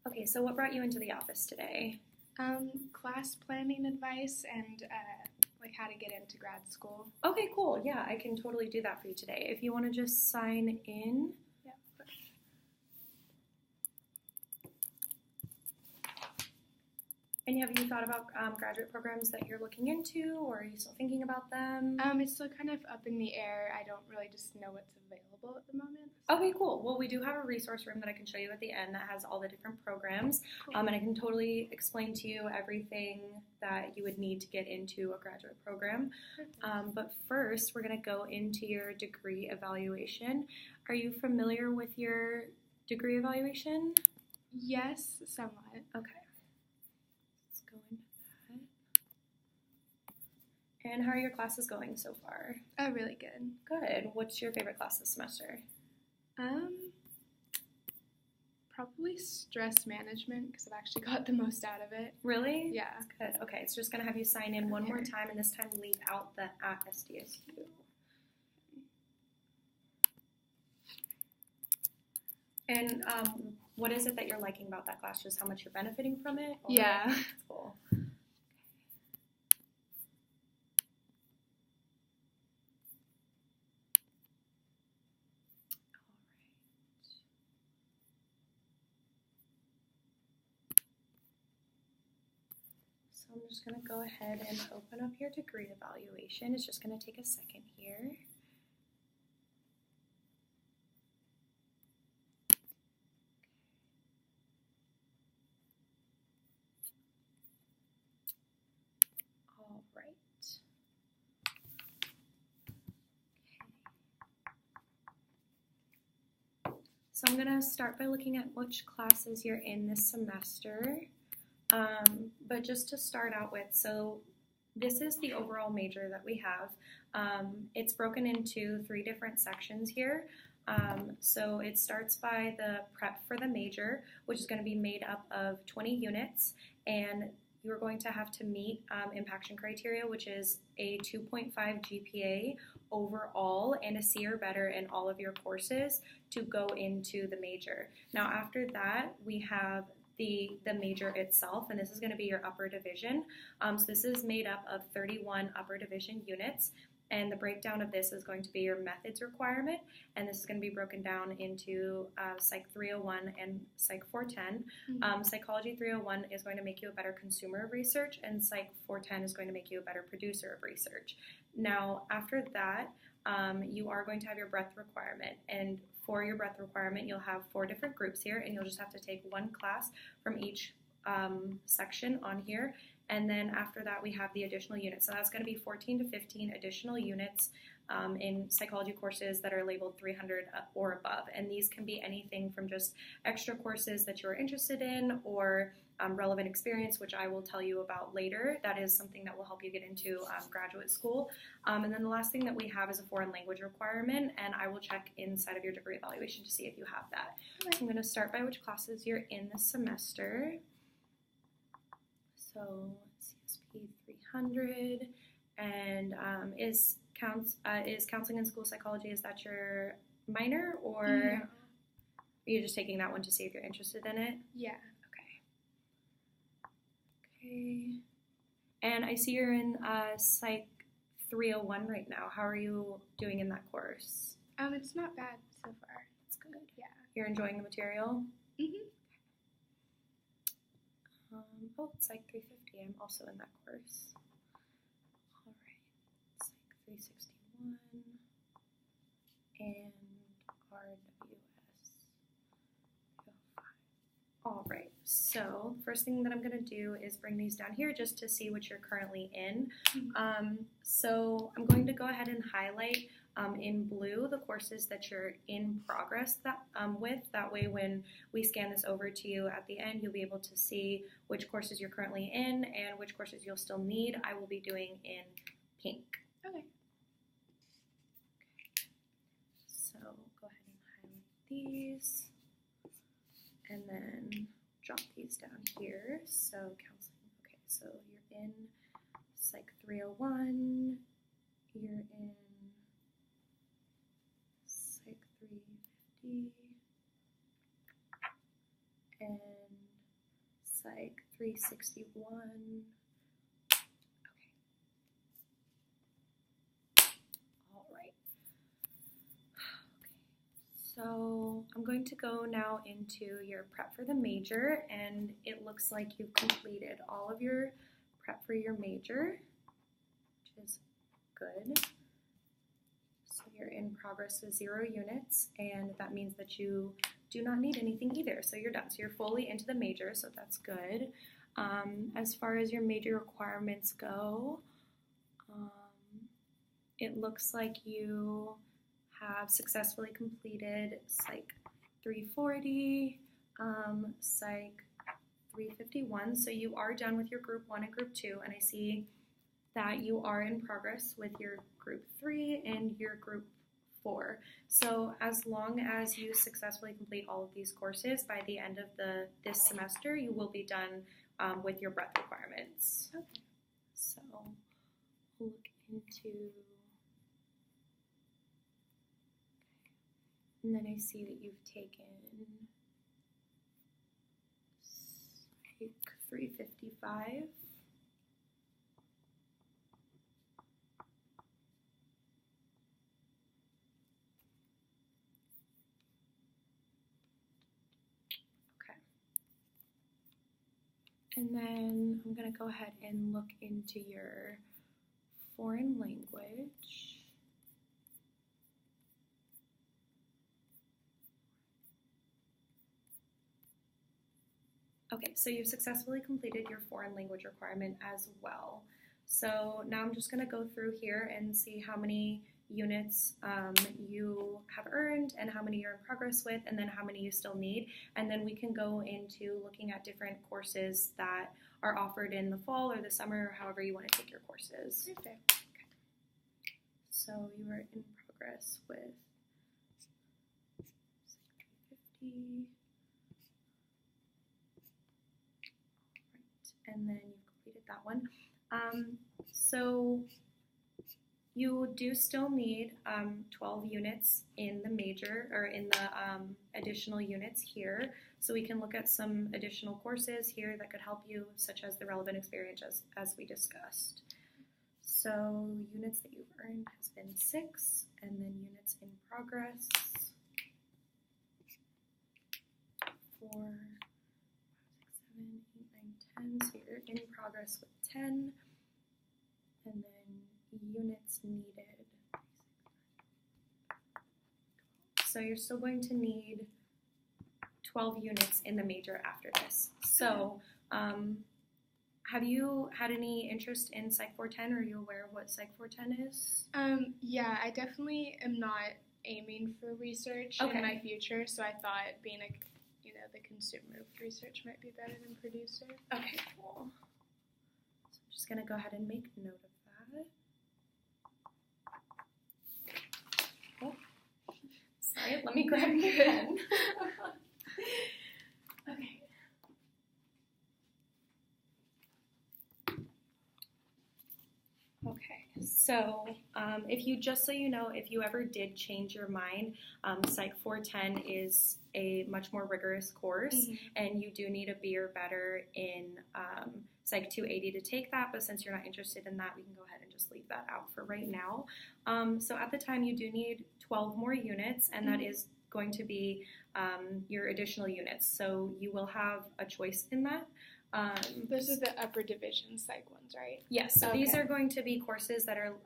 Okay, so what brought you into the office today? Class planning advice and like how to get into grad school. Okay, cool. Yeah, I can totally do that for you today. If you want to just sign in. Yeah. And have you thought about graduate programs that you're looking into, or are you still thinking about them? It's still kind of up in the air. I don't really just know what's available at the moment. Okay, cool. Well, we do have a resource room that I can show you at the end that has all the different programs, Cool. and I can totally explain to you everything that you would need to get into a graduate program. But first, we're going to go into your degree evaluation. Are you familiar with your degree evaluation? Yes, somewhat. Okay. Let's go into that. And how are your classes going so far? Oh, really good. Good. What's your favorite class this semester? Probably stress management because I've actually got the most out of it. Really? Yeah. Good. Okay, so just going to have you sign in one more time, and this time leave out the at SDSU. And what is it that you're liking about that class? Just how much you're benefiting from it? Or? Yeah. That's cool. So I'm just going to go ahead and open up your degree evaluation. It's just going to take a second here. All right. So I'm going to start by looking at which classes you're in this semester. But just to start out with, so this is the overall major that we have. It's broken into 3 different sections here. So it starts by the prep for the major, which is going to be made up of 20 units, and you're going to have to meet impaction criteria, which is a 2.5 GPA overall and a C or better in all of your courses to go into the major. Now after that, we have the major itself, and this is going to be your upper division. So this is made up of 31 upper division units, and the breakdown of this is going to be your methods requirement, and this is going to be broken down into Psych 301 and Psych 410. Psychology 301 is going to make you a better consumer of research, and Psych 410 is going to make you a better producer of research. Now, after that, you are going to have your breadth requirement, and for your breadth requirement, you'll have 4 different groups here, and you'll just have to take 1 class from each section on here. And then after that, we have the additional units. So that's going to be 14 to 15 additional units in psychology courses that are labeled 300 or above. And these can be anything from just extra courses that you're interested in or relevant experience, which I will tell you about later. That is something that will help you get into graduate school. And then the last thing that we have is a foreign language requirement, and I will check inside of your degree evaluation to see if you have that. Okay. So I'm going to start by which classes you're in this semester. So CSP 300, and is counseling and school psychology, is that your minor, or are you just taking that one to see if you're interested in it? Yeah. Okay. And I see you're in Psych 301 right now. How are you doing in that course? It's not bad so far. That's good. Yeah. You're enjoying the material? Mhm. It's Psych 350. I'm also in that course. All right. Psych 361 and RWS 305. All right. So the first thing that I'm going to do is bring these down here just to see what you're currently in. So I'm going to go ahead and highlight in blue the courses that you're in progress with. That way when we scan this over to you at the end, you'll be able to see which courses you're currently in and which courses you'll still need. I will be doing in pink. Okay. So go ahead and highlight these and then drop these down here. So counseling, okay, so you're in Psych 301, you're in Psych 350, and Psych 361. Okay. All right. Okay. So I'm going to go now into your prep for the major, and it looks like you've completed all of your prep for your major, which is good. So you're in progress with 0 units, and that means that you do not need anything either. So you're done. So you're fully into the major, so that's good. As far as your major requirements go, it looks like you have successfully completed Psych 340, Psych 351. So you are done with your Group 1 and Group 2, and I see that you are in progress with your Group 3 and your Group 4. So as long as you successfully complete all of these courses by the end of this semester, you will be done with your breadth requirements. Okay. So we'll look into, and then I see that you've taken Psych 355. And then I'm going to go ahead and look into your foreign language. Okay, so you've successfully completed your foreign language requirement as well. So now I'm just going to go through here and see how many units you have earned and how many you're in progress with, and then how many you still need. And then we can go into looking at different courses that are offered in the fall or the summer, or however you want to take your courses. Perfect. Okay. So you are in progress with 350. Right. And then you've completed that one. So you do still need 12 units in the major, or in the additional units here. So we can look at some additional courses here that could help you, such as the relevant experience as we discussed. So units that you've earned has been 6, and then units in progress 4, 5, 6, 7, 8, 9, 10. So you're in progress with 10, and then units needed. So you're still going to need 12 units in the major after this. So have you had any interest in Psych 410? Are you aware of what Psych 410 is? Yeah, I definitely am not aiming for research in my future, so I thought being the consumer of research might be better than producer. Okay, cool. So I'm just going to go ahead and make note of that. Oh, sorry, let me grab my pen. Okay. Okay, so if you ever did change your mind, Psych 410 is a much more rigorous course, and you do need a B or better in Psych 280 to take that, but since you're not interested in that, we can go ahead and just leave that out for right now. So at the time, you do need 12 more units, and that is going to be your additional units, so you will have a choice in that. Those are the upper division psych ones, right? Yes, so these are going to be courses that are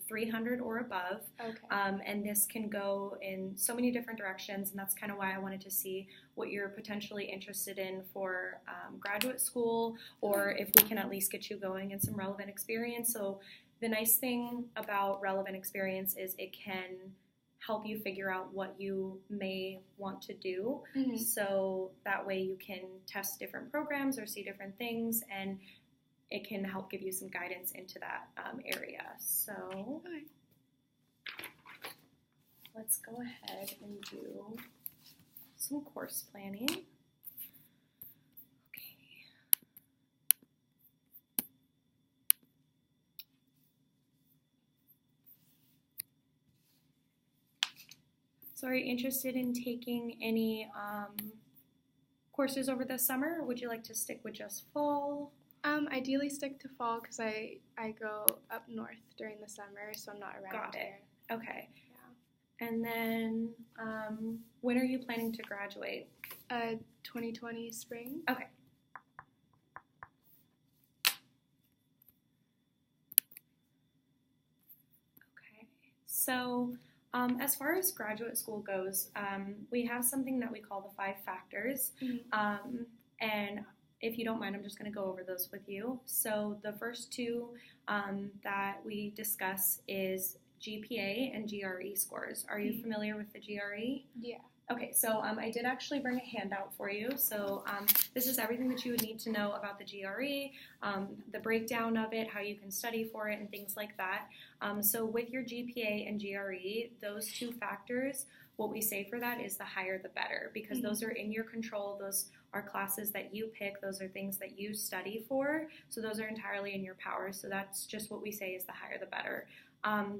300 or above, and this can go in so many different directions, and that's kind of why I wanted to see what you're potentially interested in for graduate school, or if we can at least get you going in some relevant experience. So the nice thing about relevant experience is it can help you figure out what you may want to do. So that way you can test different programs or see different things, and it can help give you some guidance into that area. So let's go ahead and do some course planning. So are you interested in taking any courses over the summer, or would you like to stick with just fall? Ideally stick to fall because I go up north during the summer, so I'm not around Got it. here. Okay. Yeah. And then when are you planning to graduate? 2020 spring. Okay. Okay. So as far as graduate school goes, we have something that we call the 5 factors. Mm-hmm. And if you don't mind, I'm just going to go over those with you. So the first 2 that we discuss is GPA and GRE scores. Are you familiar with the GRE? Yeah. Okay, so I did actually bring a handout for you. So this is everything that you would need to know about the GRE, the breakdown of it, how you can study for it, and things like that. So with your GPA and GRE, those 2 factors, what we say for that is the higher the better, because those are in your control. Those are classes that you pick. Those are things that you study for. So those are entirely in your power. So that's just what we say is the higher the better.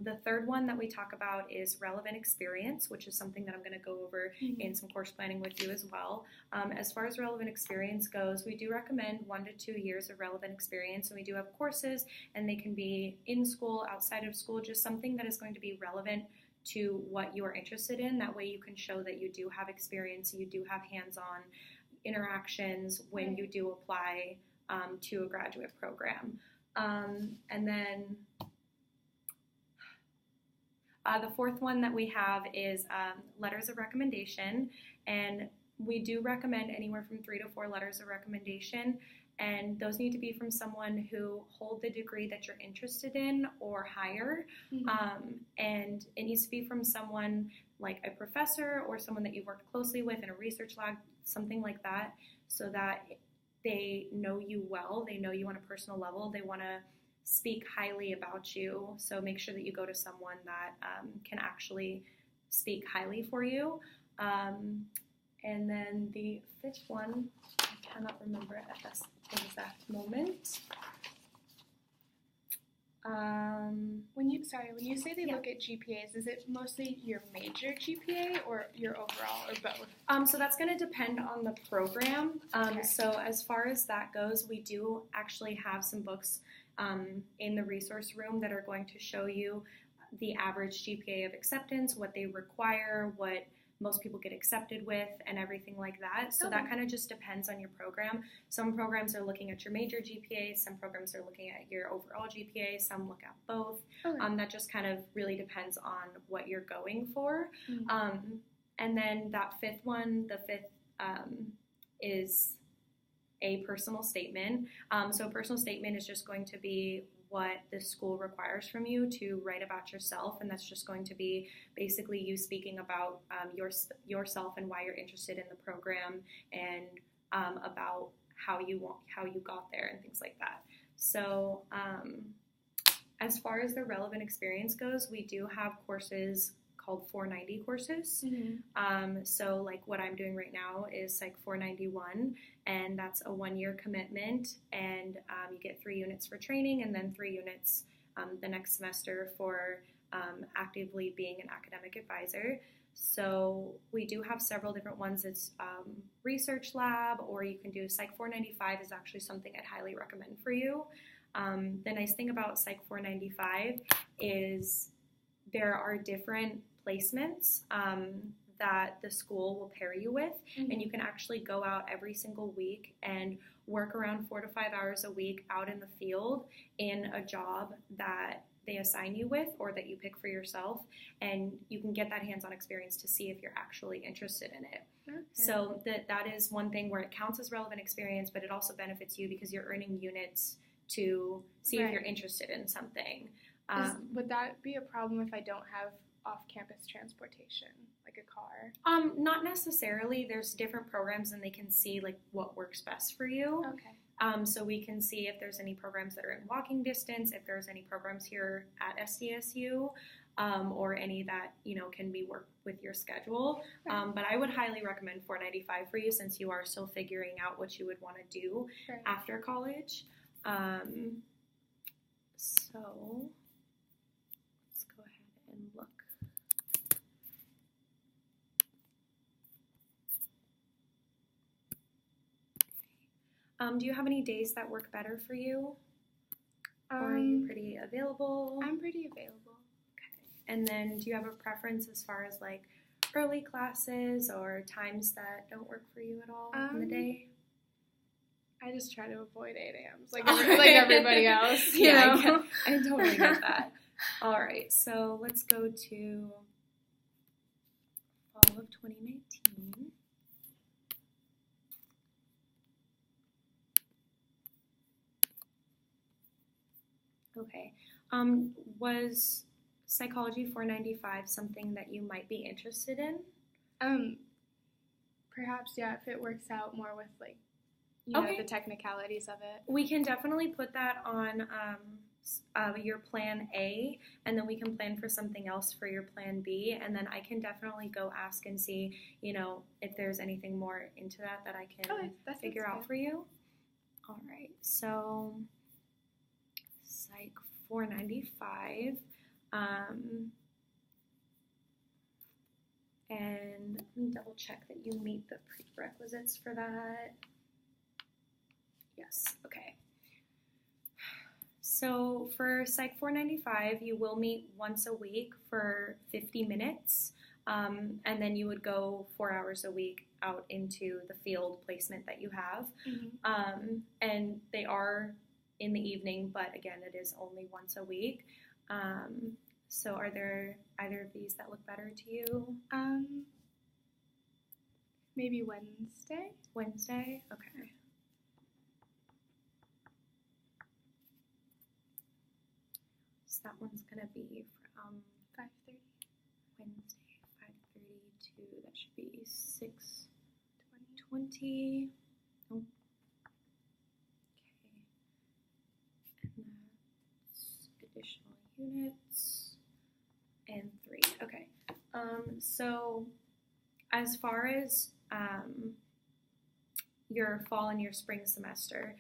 The third one that we talk about is relevant experience, which is something that I'm going to go over in some course planning with you as well. As far as relevant experience goes, we do recommend 1 to 2 years of relevant experience, and we do have courses, and they can be in school, outside of school, just something that is going to be relevant to what you are interested in. That way you can show that you do have experience, you do have hands-on interactions when you do apply to a graduate program. And then the fourth one that we have is letters of recommendation, and we do recommend anywhere from 3 to 4 letters of recommendation, and those need to be from someone who hold the degree that you're interested in or higher, and it needs to be from someone like a professor or someone that you've worked closely with in a research lab, something like that, so that they know you well, they know you on a personal level, they want to speak highly about you, so make sure that you go to someone that can actually speak highly for you. And then the 5th one, I cannot remember it at this exact moment. When you say they look at GPAs, is it mostly your major GPA or your overall, or both? So that's going to depend on the program. Okay. So as far as that goes, we do actually have some books in the resource room that are going to show you the average GPA of acceptance, what they require, what most people get accepted with, and everything like that. So that kind of just depends on your program. Some programs are looking at your major GPA, some programs are looking at your overall GPA, some look at both. That just kind of really depends on what you're going for. And then that 5th one, the 5th is a personal statement. So a personal statement is just going to be what the school requires from you to write about yourself, and that's just going to be basically you speaking about yourself and why you're interested in the program, and about how you got there and things like that. So as far as the relevant experience goes, we do have courses called 490 courses. So like what I'm doing right now is Psych 491, and that's a 1-year commitment, and you get 3 units for training and then 3 units the next semester for actively being an academic advisor. So we do have several different ones. It's research lab, or you can do Psych 495 is actually something I'd highly recommend for you. The nice thing about Psych 495 is there are different placements that the school will pair you with, and you can actually go out every single week and work around 4 to 5 hours a week out in the field in a job that they assign you with or that you pick for yourself, and you can get that hands-on experience to see if you're actually interested in it. So that is one thing where it counts as relevant experience, but it also benefits you because you're earning units to see if you're interested in something. Would that be a problem if I don't have off-campus transportation, like a car? Not necessarily. There's different programs, and they can see like what works best for you. So we can see if there's any programs that are in walking distance, if there's any programs here at SDSU, or any that can be worked with your schedule. But I would highly recommend 495 for you, since you are still figuring out what you would want to do after college. So let's go ahead and look. Do you have any days that work better for you? Or are you pretty available? I'm pretty available. Okay. And then do you have a preference as far as like early classes or times that don't work for you at all in the day? I just try to avoid 8 a.m.s like everybody else. You know? I totally get that. All right, so let's go to fall of 2019. Okay. Was Psychology 495 something that you might be interested in? Perhaps, yeah, if it works out more with like, the technicalities of it. We can definitely put that on your plan A, and then we can plan for something else for your plan B, and then I can definitely go ask and see, if there's anything more into that I can figure out for you. All right, so Psych 495, and let me double check that you meet the prerequisites for that. Yes, okay. So for Psych 495, you will meet once a week for 50 minutes, and then you would go 4 hours a week out into the field placement that you have. Mm-hmm. And they are in the evening, but again, it is only once a week. So are there either of these that look better to you? Maybe Wednesday? Wednesday? Okay. So that one's going to be from 5:30. Wednesday, 5:30 to, that should be 6:20. Oh. Okay. And that's additional units. And 3. Okay. So as far as your fall and your spring semester,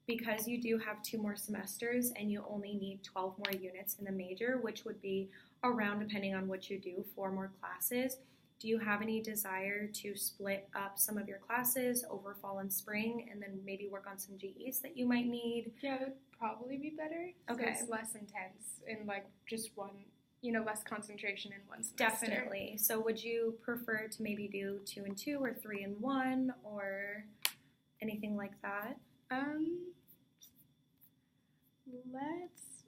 because you do have 2 more semesters and you only need 12 more units in the major, which would be around, depending on what you do, 4 more classes, do you have any desire to split up some of your classes over fall and spring and then maybe work on some GEs that you might need? Yeah, that would probably be better. Okay. So it's less intense and like just one, less concentration in one semester. Definitely. So would you prefer to maybe do 2 and 2 or 3 and 1 or anything like that? Let's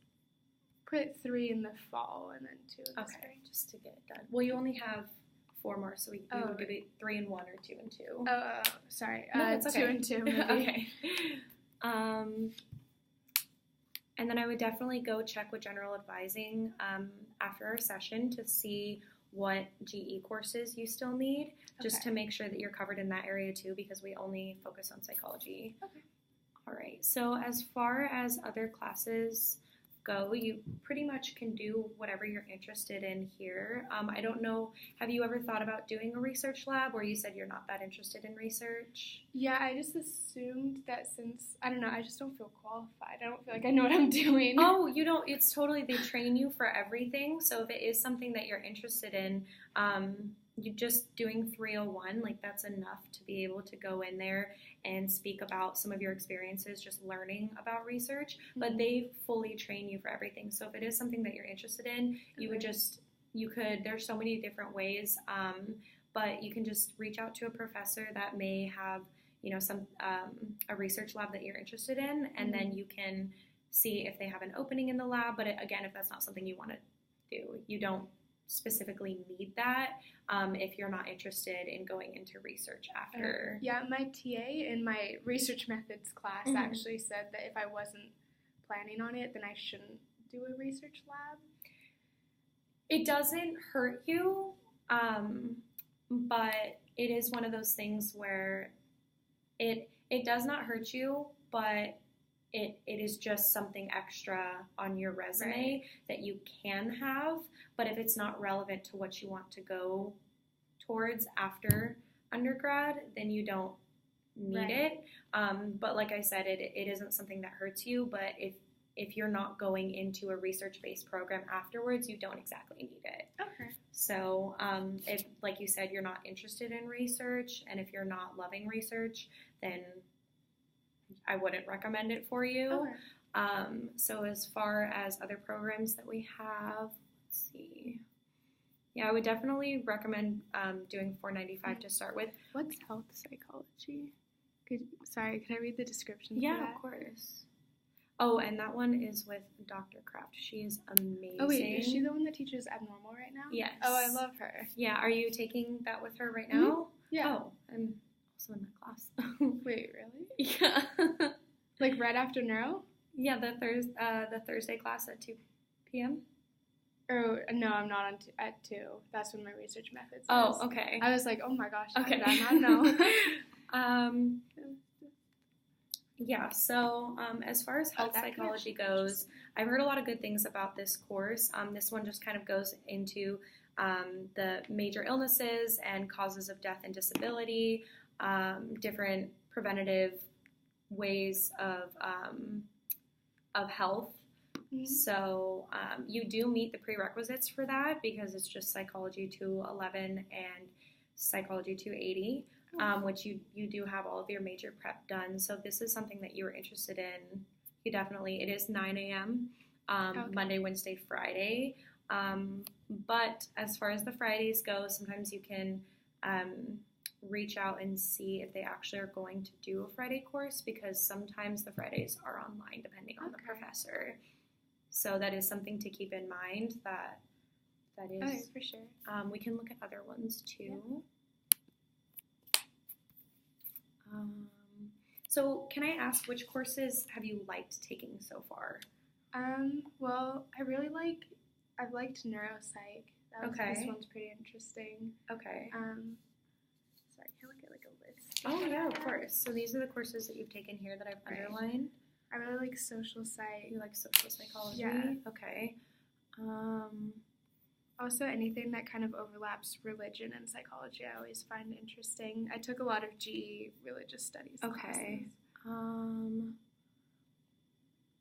put 3 in the fall and then 2 in the spring. Just to get it done. Well, you only have 4 more, so we would give it 3 and 1 or 2 and 2. Oh, sorry. No, it's okay. 2 and 2, maybe. Okay. And then I would definitely go check with general advising after our session to see what GE courses you still need, just to make sure that you're covered in that area too, because we only focus on psychology. Okay. All right. So as far as other classes go, you pretty much can do whatever you're interested in here. I don't know, have you ever thought about doing a research lab, or you said you're not that interested in research? Yeah, I just assumed that since, I don't know, I just don't feel qualified. I don't feel like I know what I'm doing. Oh, you don't, it's totally, they train you for everything. So if it is something that you're interested in, you just doing 301, like that's enough to be able to go in there and speak about some of your experiences, just learning about research, but they fully train you for everything. So if it is something that you're interested in, there's so many different ways, but you can just reach out to a professor that may have, a research lab that you're interested in, and then you can see if they have an opening in the lab. But again, if that's not something you want to do, you don't specifically need that if you're not interested in going into research after. Yeah, my TA in my research methods class actually said that if I wasn't planning on it, then I shouldn't do a research lab. It doesn't hurt you, but it is one of those things where it does not hurt you, but it is just something extra on your resume that you can have, but if it's not relevant to what you want to go towards after undergrad, then you don't need it. But like I said, it isn't something that hurts you, but if you're not going into a research-based program afterwards, you don't exactly need it. Okay. So if, like you said, you're not interested in research, and if you're not loving research, then I wouldn't recommend it for you. Okay. So as far as other programs that we have, let's see. Yeah, I would definitely recommend doing $4.95 to start with. What's health psychology? Could I read the description? Yeah, for that? Of course. Oh, and that one is with Dr. Kraft. She's amazing. Oh, wait, is she the one that teaches abnormal right now? Yes. Oh, I love her. Yeah, are you taking that with her right now? Mm-hmm. Yeah. Oh, I'm also in that class. Wait, really? Yeah. Like right after neuro? Yeah, the Thursday class at 2 p.m. Oh, no, I'm not at 2. That's when my research methods is. Oh, okay. I was like, oh my gosh, okay. how did I not know? Yeah, so as far as health psychology goes, I've heard a lot of good things about this course. This one just kind of goes into the major illnesses and causes of death and disability, different preventative ways of health. Mm-hmm. So you do meet the prerequisites for that because it's just Psychology 211 and Psychology 280, which you do have all of your major prep done. So if this is something that you're interested in, you definitely, it is 9 a.m. Monday, Wednesday, Friday. But as far as the Fridays go, sometimes you can reach out and see if they actually are going to do a Friday course because sometimes the Fridays are online depending on the professor. So that is something to keep in mind that is. Okay, for sure. We can look at other ones too. Yeah. So can I ask which courses have you liked taking so far? Well, I've liked neuropsych. This one's pretty interesting. Okay. Sorry, can I look at like a list? Oh yeah, of course. So these are the courses that you've taken here that I've underlined. I really like social psych. You like social psychology? Yeah. Okay. Also, anything that kind of overlaps religion and psychology, I always find interesting. I took a lot of GE religious studies classes.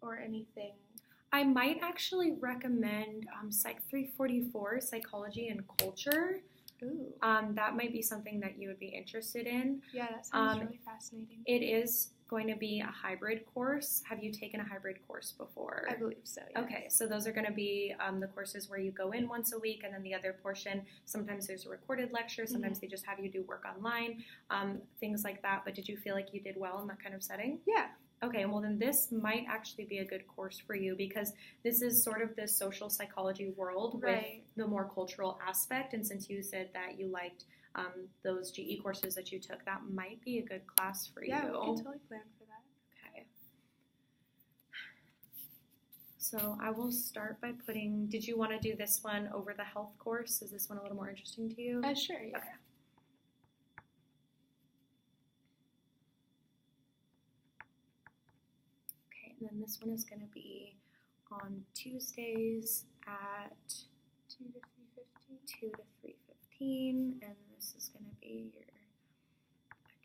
Or anything. I might actually recommend Psych 344, Psychology and Culture. Ooh. That might be something that you would be interested in. Yeah, that sounds really fascinating. It is going to be a hybrid course. Have you taken a hybrid course before? I believe so, yes. Okay, so those are going to be the courses where you go in once a week and then the other portion, sometimes there's a recorded lecture, sometimes they just have you do work online, things like that. But did you feel like you did well in that kind of setting? Yeah. Okay, well then this might actually be a good course for you because this is sort of the social psychology world with the more cultural aspect. And since you said that you liked those GE courses that you took, that might be a good class for you. Yeah, we can totally plan for that. Okay. So I will start by putting, did you want to do this one over the health course? Is this one a little more interesting to you? Sure, yeah. Okay. And then this one is going to be on Tuesdays at 2 to 3:15. 2 to 3:15, and this is going to be your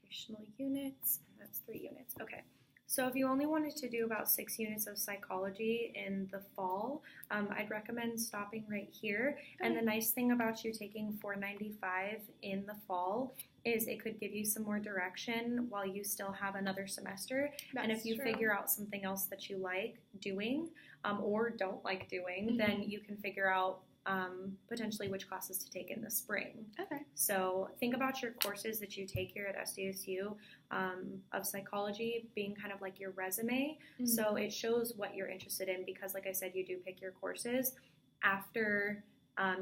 additional units, and that's 3 units. Okay, so if you only wanted to do about 6 units of psychology in the fall, I'd recommend stopping right here. And the nice thing about you taking $4.95 in the fall is it could give you some more direction while you still have another semester. And if you figure out something else that you like doing or don't like doing, then you can figure out potentially which classes to take in the spring. Okay. So think about your courses that you take here at SDSU of psychology being kind of like your resume. So it shows what you're interested in because, like I said, you do pick your courses after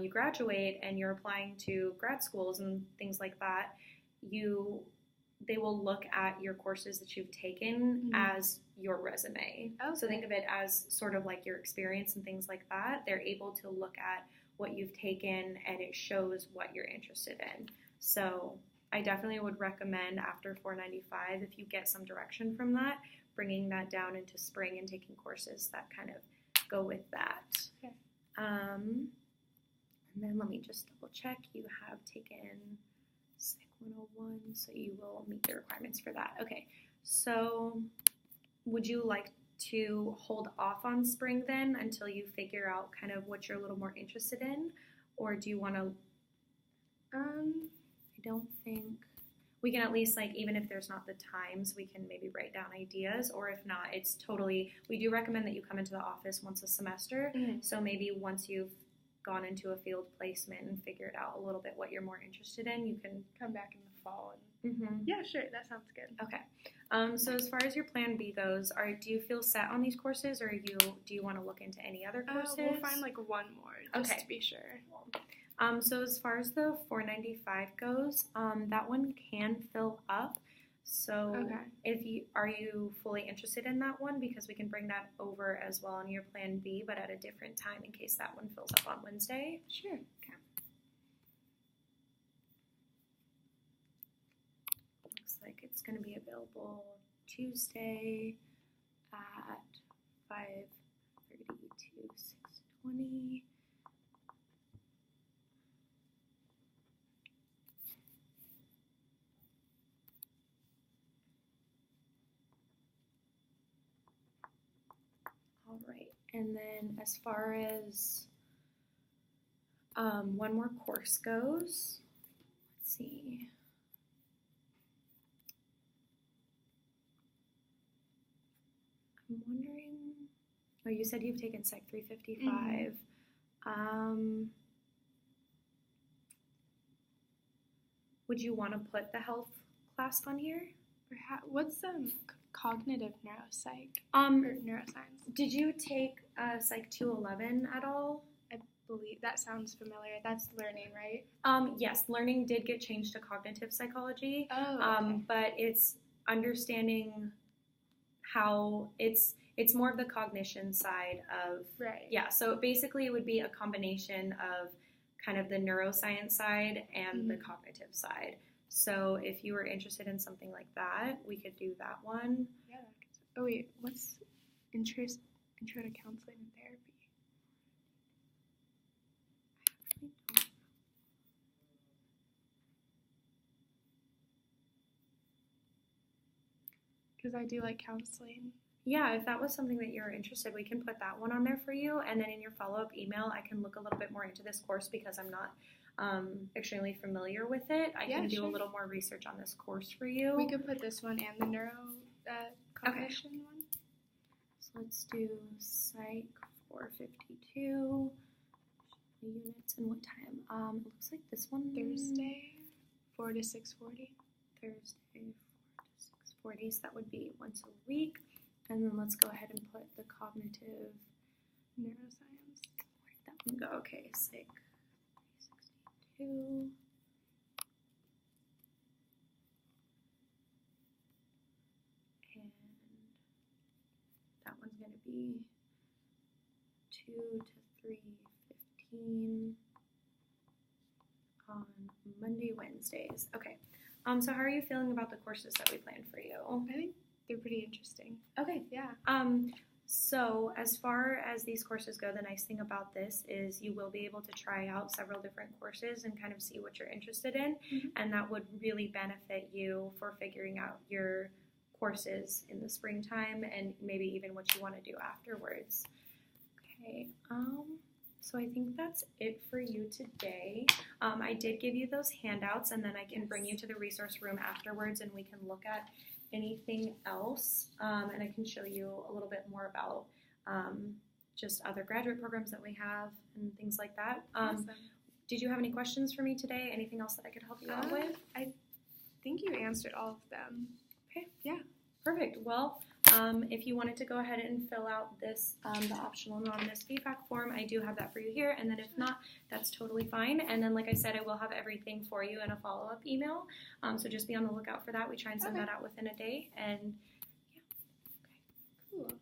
you graduate and you're applying to grad schools and things like that. They will look at your courses that you've taken as your resume. Okay. So think of it as sort of like your experience and things like that. They're able to look at what you've taken and it shows what you're interested in. So I definitely would recommend after $4.95, if you get some direction from that, bringing that down into spring and taking courses that kind of go with that. Okay. And then let me just double check. You have taken Psych 101, so you will meet the requirements for that. Okay, so would you like to hold off on spring then until you figure out kind of what you're a little more interested in? Or do you want to, I don't think, we can at least, like, even if there's not the times, we can maybe write down ideas, or if not, it's totally, we do recommend that you come into the office once a semester. So maybe once you've gone into a field placement and figured out a little bit what you're more interested in, you can come back in the fall. And yeah, sure, that sounds good. Okay. So as far as your plan B goes, do you feel set on these courses, or do you want to look into any other courses? We'll find like one more, just to be sure. So as far as the 495 goes, that one can fill up. So are you fully interested in that one? Because we can bring that over as well on your plan B, but at a different time in case that one fills up on Wednesday. Sure. Okay. Looks like it's going to be available Tuesday at 5:30 to 6:20. All right, and then as far as one more course goes, let's see. I'm wondering, oh, you said you've taken Psych 355. Would you want to put the health class on here? What's cognitive neuropsych or neuroscience? Did you take Psych 211 at all? I believe that sounds familiar. That's learning, right? Yes, learning did get changed to cognitive psychology. Oh, but it's understanding how it's more of the cognition side of yeah. So basically, it would be a combination of kind of the neuroscience side and the cognitive side. So if you were interested in something like that, we could do that one. Yeah. Oh wait, what's intro to counseling and therapy? Because I do like counseling. Yeah, if that was something that you're interested, we can put that one on there for you. And then in your follow-up email, I can look a little bit more into this course because I'm not extremely familiar with it. I can do a little more research on this course for you. We could put this one and the neuro cognition one. So let's do Psych 452 units and what time? It looks like this one Thursday, 4 to 6:40. Thursday, 4 to 6:40. So that would be once a week. And then let's go ahead and put the cognitive neuroscience. Where did that one go? Okay, Psych 362. And that one's going to be 2 to 3:15 on Monday, Wednesdays. Okay. So how are you feeling about the courses that we planned for you? I think they're pretty interesting. Okay. Yeah. So as far as these courses go, the nice thing about this is you will be able to try out several different courses and kind of see what you're interested in, and that would really benefit you for figuring out your courses in the springtime and maybe even what you want to do afterwards. Okay. So I think that's it for you today. I did give you those handouts, and then I can bring you to the resource room afterwards, and we can look at anything else, and I can show you a little bit more about just other graduate programs that we have and things like that. Awesome. Did you have any questions for me today? Anything else that I could help you out with? I think you answered all of them. Okay. Yeah. Perfect. Well, if you wanted to go ahead and fill out this, the optional anonymous feedback form, I do have that for you here. And then if not, that's totally fine. And then, like I said, I will have everything for you in a follow-up email. So just be on the lookout for that. We try and send that out within a day. And yeah. Okay. Cool.